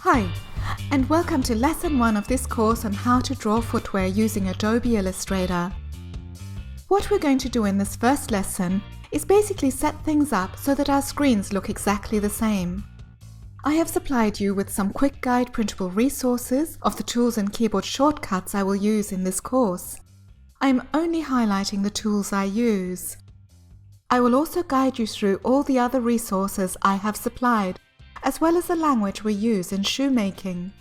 Hi, and welcome to Lesson 1 of this course on how to draw footwear using Adobe Illustrator. What we're going to do in this first lesson is basically set things up so that our screens look exactly the same. I have supplied you with some quick guide printable resources of the tools and keyboard shortcuts I will use in this course. I am only highlighting the tools I use. I will also guide you through all the other resources I have supplied, as well as the language we use in shoemaking.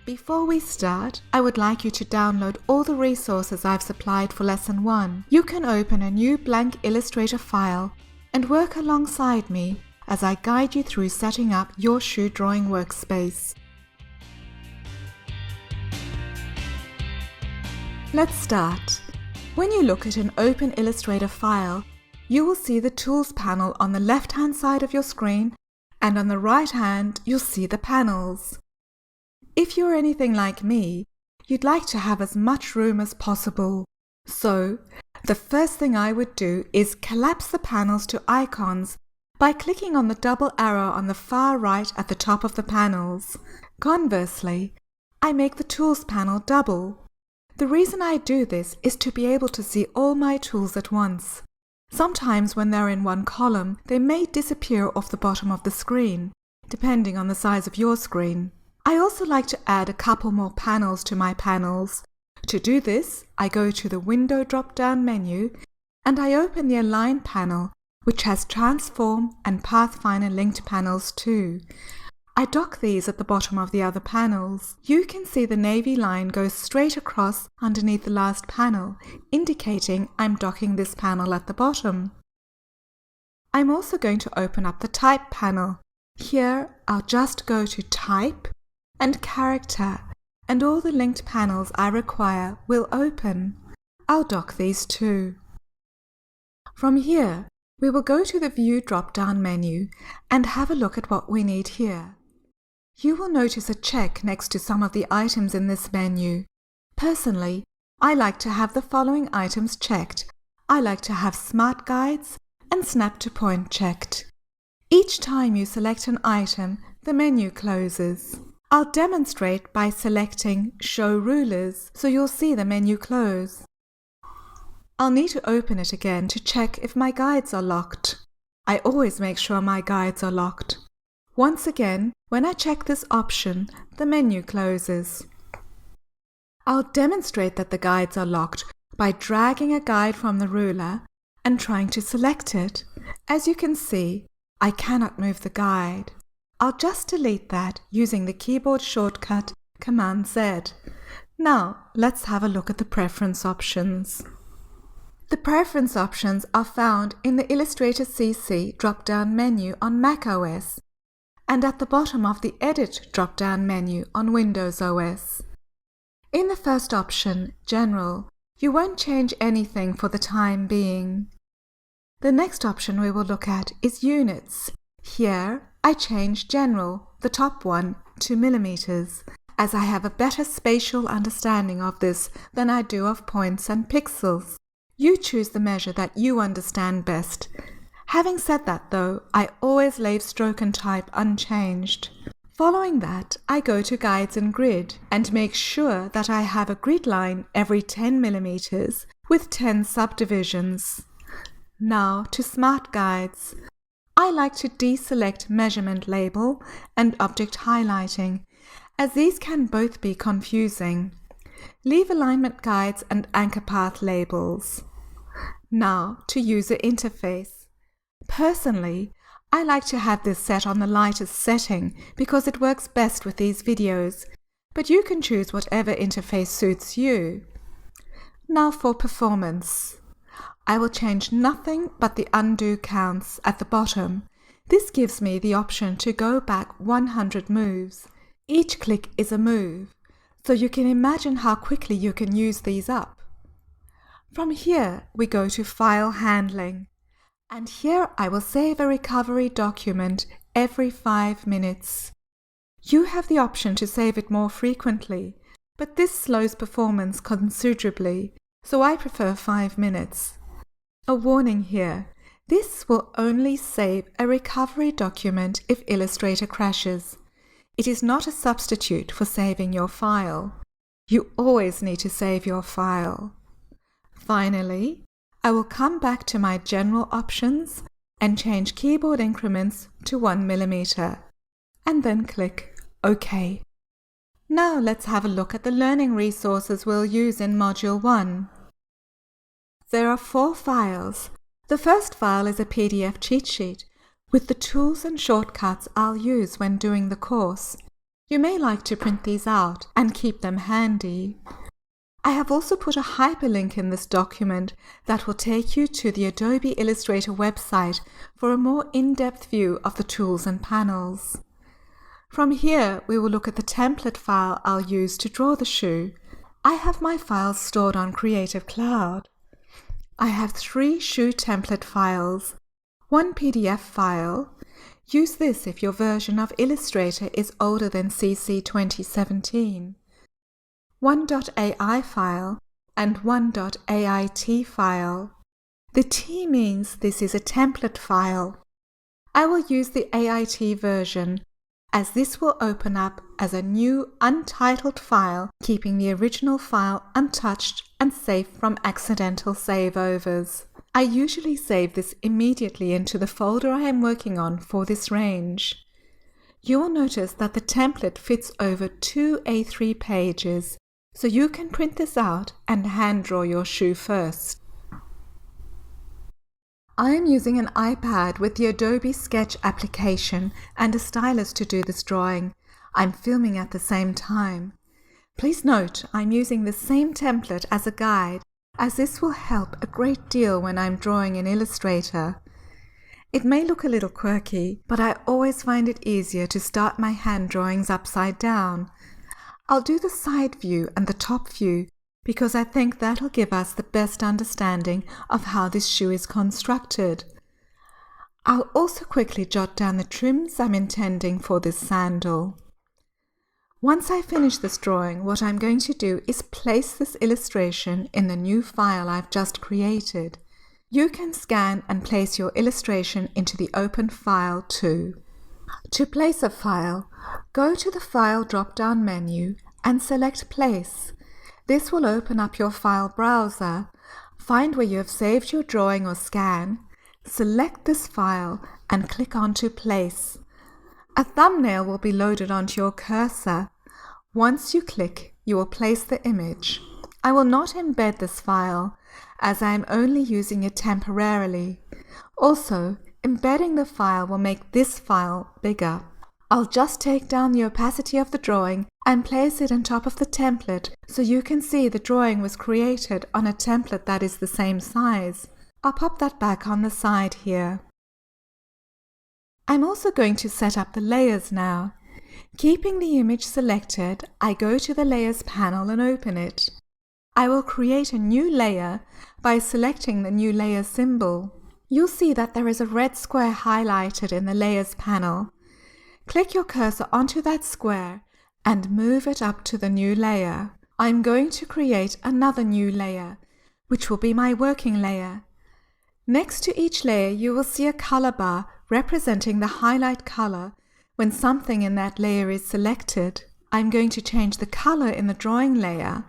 Before we start, I would like you to download all the resources I've supplied for Lesson 1. You can open a new blank Illustrator file and work alongside me as I guide you through setting up your shoe drawing workspace. Let's start. When you look at an open Illustrator file, you will see the Tools panel on the left-hand side of your screen, and on the right hand, you'll see the panels. If you're anything like me, you'd like to have as much room as possible. So, the first thing I would do is collapse the panels to icons by clicking on the double arrow on the far right at the top of the panels. Conversely, I make the Tools panel double. The reason I do this is to be able to see all my tools at once. Sometimes when they're in one column, they may disappear off the bottom of the screen, depending on the size of your screen. I also like to add a couple more panels to my panels. To do this, I go to the Window drop-down menu and I open the Align panel, which has Transform and Pathfinder linked panels too. I dock these at the bottom of the other panels. You can see the navy line goes straight across underneath the last panel, indicating I'm docking this panel at the bottom. I'm also going to open up the Type panel. Here, I'll just go to Type and Character, and all the linked panels I require will open. I'll dock these too. From here, we will go to the View drop-down menu and have a look at what we need here. You will notice a check next to some of the items in this menu. Personally, I like to have the following items checked. I like to have Smart Guides and Snap to Point checked. Each time you select an item, the menu closes. I'll demonstrate by selecting Show Rulers so you'll see the menu close. I'll need to open it again to check if my guides are locked. I always make sure my guides are locked. Once again, when I check this option, the menu closes. I'll demonstrate that the guides are locked by dragging a guide from the ruler and trying to select it. As you can see, I cannot move the guide. I'll just delete that using the keyboard shortcut Command Z. Now, let's have a look at the preference options. The preference options are found in the Illustrator CC drop-down menu on macOS and at the bottom of the Edit drop-down menu on Windows OS. In the first option, General, you won't change anything for the time being. The next option we will look at is Units. Here, I change General, the top one, to millimeters, as I have a better spatial understanding of this than I do of points and pixels. You choose the measure that you understand best. Having said that though, I always leave stroke and type unchanged. Following that, I go to Guides and Grid and make sure that I have a grid line every 10 millimeters with 10 subdivisions. Now to Smart Guides. I like to deselect Measurement Label and Object Highlighting, as these can both be confusing. Leave Alignment Guides and Anchor Path labels. Now to User Interface. Personally, I like to have this set on the lightest setting because it works best with these videos, but you can choose whatever interface suits you. Now for Performance. I will change nothing but the undo counts at the bottom. This gives me the option to go back 100 moves. Each click is a move, so you can imagine how quickly you can use these up. From here, we go to File Handling. And here I will save a recovery document every 5 minutes. You have the option to save it more frequently, but this slows performance considerably, so I prefer 5 minutes. A warning here, this will only save a recovery document if Illustrator crashes. It is not a substitute for saving your file. You always need to save your file. Finally, I will come back to my general options and change keyboard increments to 1 mm, and then click OK. Now let's have a look at the learning resources we'll use in Module 1. There are 4 files. The first file is a PDF cheat sheet with the tools and shortcuts I'll use when doing the course. You may like to print these out and keep them handy. I have also put a hyperlink in this document that will take you to the Adobe Illustrator website for a more in-depth view of the tools and panels. From here, we will look at the template file I'll use to draw the shoe. I have my files stored on Creative Cloud. I have 3 shoe template files, 1 PDF file. Use this if your version of Illustrator is older than CC 2017. 1 .ai file and 1 .ait file. The T means this is a template file. I will use the AIT version, as this will open up as a new untitled file, keeping the original file untouched and safe from accidental save-overs. I usually save this immediately into the folder I am working on for this range. You will notice that the template fits over 2 A3 pages, so you can print this out and hand draw your shoe first. I am using an iPad with the Adobe Sketch application and a stylus to do this drawing. I'm filming at the same time. Please note I'm using the same template as a guide, as this will help a great deal when I'm drawing in Illustrator. It may look a little quirky, but I always find it easier to start my hand drawings upside down. I'll do the side view and the top view because I think that'll give us the best understanding of how this shoe is constructed. I'll also quickly jot down the trims I'm intending for this sandal. Once I finish this drawing, what I'm going to do is place this illustration in the new file I've just created. You can scan and place your illustration into the open file too. To place a file, go to the File drop-down menu and select Place. This will open up your file browser. Find where you have saved your drawing or scan, select this file and click onto Place. A thumbnail will be loaded onto your cursor. Once you click, you will place the image. I will not embed this file, as I am only using it temporarily. Also, embedding the file will make this file bigger. I'll just take down the opacity of the drawing and place it on top of the template so you can see the drawing was created on a template that is the same size. I'll pop that back on the side here. I'm also going to set up the layers now. Keeping the image selected, I go to the Layers panel and open it. I will create a new layer by selecting the new layer symbol. You'll see that there is a red square highlighted in the Layers panel. Click your cursor onto that square and move it up to the new layer. I'm going to create another new layer, which will be my working layer. Next to each layer, you will see a color bar representing the highlight color when something in that layer is selected. I'm going to change the color in the drawing layer.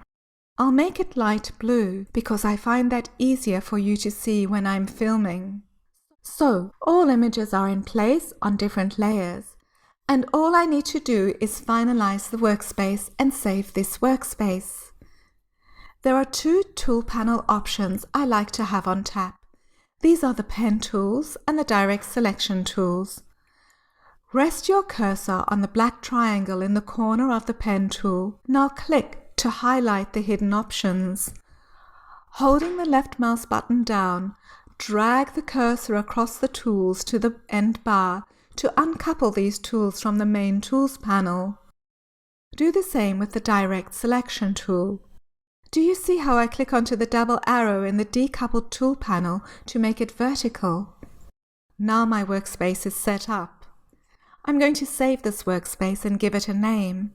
I'll make it light blue because I find that easier for you to see when I'm filming. So, all images are in place on different layers, and all I need to do is finalize the workspace and save this workspace. There are 2 tool panel options I like to have on tap. These are the pen tools and the direct selection tools. Rest your cursor on the black triangle in the corner of the pen tool. Now click to highlight the hidden options. Holding the left mouse button down, drag the cursor across the tools to the end bar to uncouple these tools from the main tools panel. Do the same with the direct selection tool. Do you see how I click onto the double arrow in the decoupled tool panel to make it vertical? Now my workspace is set up. I'm going to save this workspace and give it a name.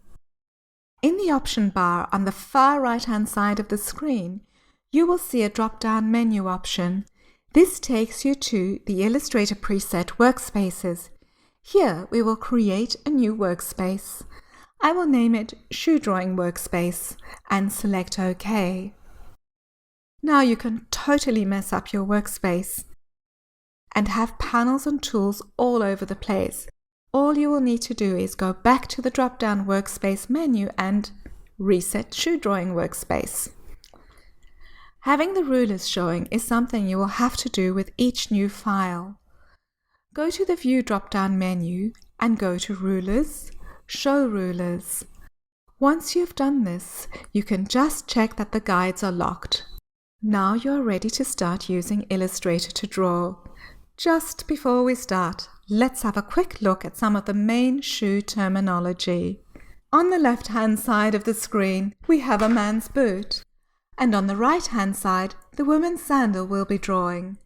In the option bar on the far right-hand side of the screen, you will see a drop-down menu option. This takes you to the Illustrator preset Workspaces. Here we will create a new workspace. I will name it Shoe Drawing Workspace and select OK. Now you can totally mess up your workspace and have panels and tools all over the place. All you will need to do is go back to the drop-down workspace menu and reset Shoe Drawing Workspace. Having the rulers showing is something you will have to do with each new file. Go to the View drop-down menu and go to Rulers, Show Rulers. Once you've done this, you can just check that the guides are locked. Now you're ready to start using Illustrator to draw. Just before we start, let's have a quick look at some of the main shoe terminology. On the left-hand side of the screen, we have a man's boot, and on the right-hand side, the woman's sandal we'll be drawing.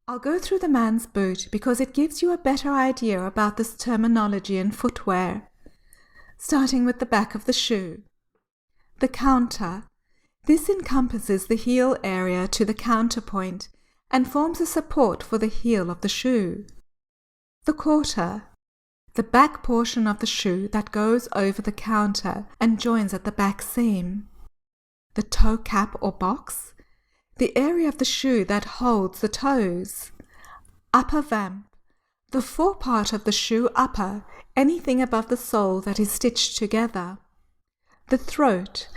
I'll go through the man's boot because it gives you a better idea about this terminology in footwear. Starting with the back of the shoe. The counter. This encompasses the heel area to the counterpoint and forms a support for the heel of the shoe. The quarter. The back portion of the shoe that goes over the counter and joins at the back seam. The toe cap or box. The area of the shoe that holds the toes. Upper vamp. The forepart of the shoe upper, anything above the sole that is stitched together. The throat.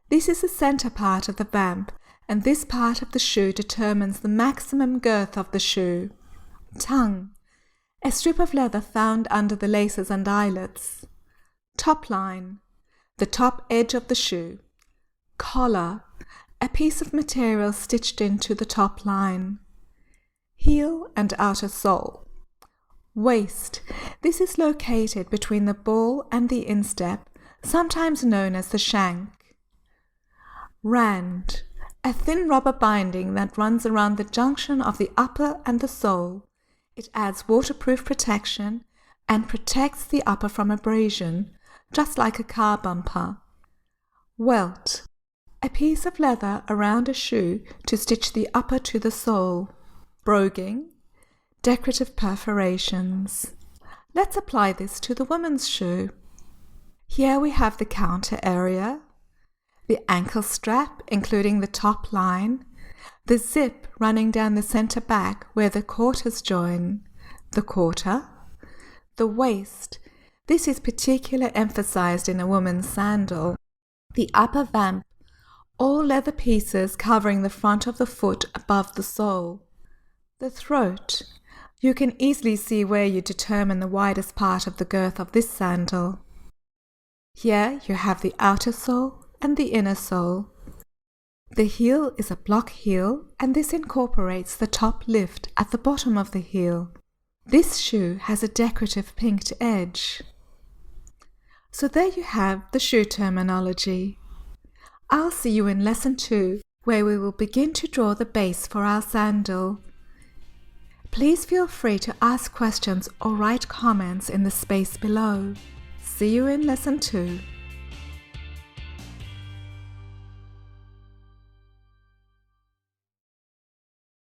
This is the center part of the vamp, and this part of the shoe determines the maximum girth of the shoe. Tongue. A strip of leather found under the laces and eyelets. Top line. The top edge of the shoe. Collar. A piece of material stitched into the top line. Heel and outer sole. Waist. This is located between the ball and the instep, sometimes known as the shank. Rand. A thin rubber binding that runs around the junction of the upper and the sole. It adds waterproof protection and protects the upper from abrasion, just like a car bumper. Welt. A piece of leather around a shoe to stitch the upper to the sole. Broguing. Decorative perforations. Let's apply this to the woman's shoe. Here we have the counter area, the ankle strap including the top line, the zip running down the center back where the quarters join, the quarter, the waist. This is particularly emphasized in a woman's sandal. The upper vamp, all leather pieces covering the front of the foot above the sole. The throat. You can easily see where you determine the widest part of the girth of this sandal. Here you have the outer sole and the inner sole. The heel is a block heel, and this incorporates the top lift at the bottom of the heel. This shoe has a decorative pinked edge. So there you have the shoe terminology. I'll see you in lesson 2, where we will begin to draw the base for our sandal. Please feel free to ask questions or write comments in the space below. See you in lesson 2.